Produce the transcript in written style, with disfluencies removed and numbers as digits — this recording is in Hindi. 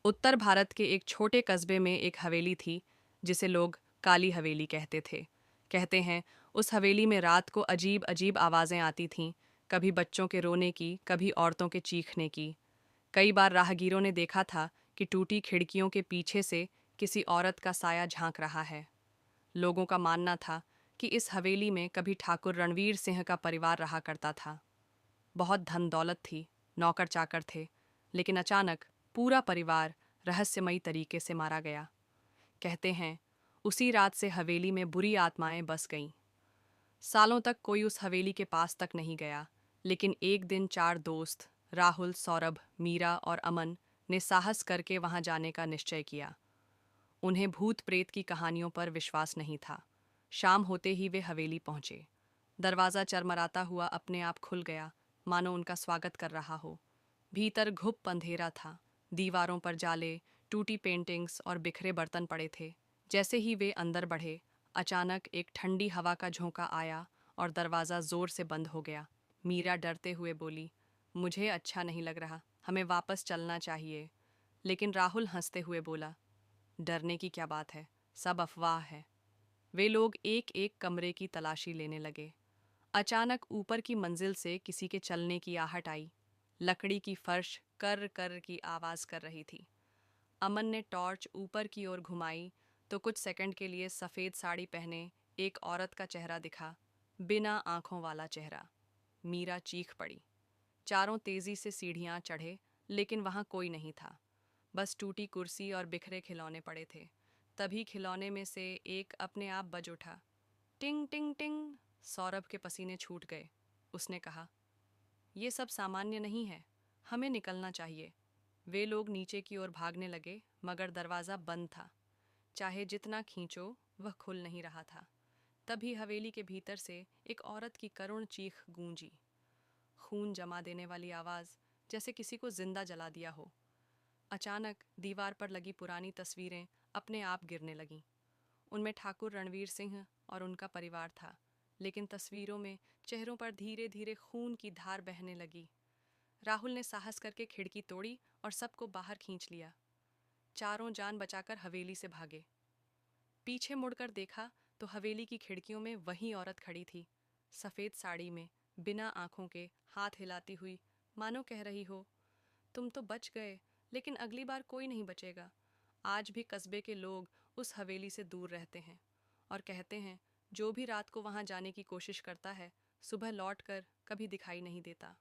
उत्तर भारत के एक छोटे कस्बे में एक हवेली थी जिसे लोग काली हवेली कहते थे। कहते हैं उस हवेली में रात को अजीब अजीब आवाज़ें आती थीं, कभी बच्चों के रोने की, कभी औरतों के चीखने की। कई बार राहगीरों ने देखा था कि टूटी खिड़कियों के पीछे से किसी औरत का साया झांक रहा है। लोगों का मानना था कि इस हवेली में कभी ठाकुर रणवीर सिंह का परिवार रहा करता था। बहुत धन दौलत थी, नौकर चाकर थे, लेकिन अचानक पूरा परिवार रहस्यमयी तरीके से मारा गया। कहते हैं उसी रात से हवेली में बुरी आत्माएं बस गईं। सालों तक कोई उस हवेली के पास तक नहीं गया, लेकिन एक दिन 4 दोस्त राहुल, सौरभ, मीरा और अमन ने साहस करके वहां जाने का निश्चय किया। उन्हें भूत प्रेत की कहानियों पर विश्वास नहीं था। शाम होते ही वे हवेली पहुंचे। दरवाज़ा चरमराता हुआ अपने आप खुल गया, मानो उनका स्वागत कर रहा हो। भीतर घुप अंधेरा था। दीवारों पर जाले, टूटी पेंटिंग्स और बिखरे बर्तन पड़े थे। जैसे ही वे अंदर बढ़े, अचानक एक ठंडी हवा का झोंका आया और दरवाज़ा जोर से बंद हो गया। मीरा डरते हुए बोली, मुझे अच्छा नहीं लग रहा, हमें वापस चलना चाहिए। लेकिन राहुल हंसते हुए बोला, डरने की क्या बात है, सब अफवाह है। वे लोग एक एक कमरे की तलाशी लेने लगे। अचानक ऊपर की मंजिल से किसी के चलने की आहट आई। लकड़ी की फर्श कर कर की आवाज़ कर रही थी। अमन ने टॉर्च ऊपर की ओर घुमाई तो कुछ सेकंड के लिए सफ़ेद साड़ी पहने एक औरत का चेहरा दिखा, बिना आंखों वाला चेहरा। मीरा चीख पड़ी। चारों तेजी से सीढ़ियां चढ़े, लेकिन वहां कोई नहीं था। बस टूटी कुर्सी और बिखरे खिलौने पड़े थे। तभी खिलौने में से एक अपने आप बज उठा। टिंग टिंग टिंग। सौरभ के पसीने छूट गए। उसने कहा, ये सब सामान्य नहीं है, हमें निकलना चाहिए। वे लोग नीचे की ओर भागने लगे, मगर दरवाज़ा बंद था। चाहे जितना खींचो, वह खुल नहीं रहा था। तभी हवेली के भीतर से एक औरत की करुण चीख गूंजी। खून जमा देने वाली आवाज़, जैसे किसी को जिंदा जला दिया हो। अचानक दीवार पर लगी पुरानी तस्वीरें अपने आप गिरने लगीं। उनमें ठाकुर रणवीर सिंह और उनका परिवार था, लेकिन तस्वीरों में चेहरों पर धीरे धीरे खून की धार बहने लगी। राहुल ने साहस करके खिड़की तोड़ी और सबको बाहर खींच लिया। चारों जान बचाकर हवेली से भागे। पीछे मुड़कर देखा तो हवेली की खिड़कियों में वही औरत खड़ी थी, सफ़ेद साड़ी में, बिना आंखों के, हाथ हिलाती हुई, मानो कह रही हो, तुम तो बच गए, लेकिन अगली बार कोई नहीं बचेगा। आज भी कस्बे के लोग उस हवेली से दूर रहते हैं और कहते हैं जो भी रात को वहां जाने की कोशिश करता है, सुबह लौटकर कभी दिखाई नहीं देता।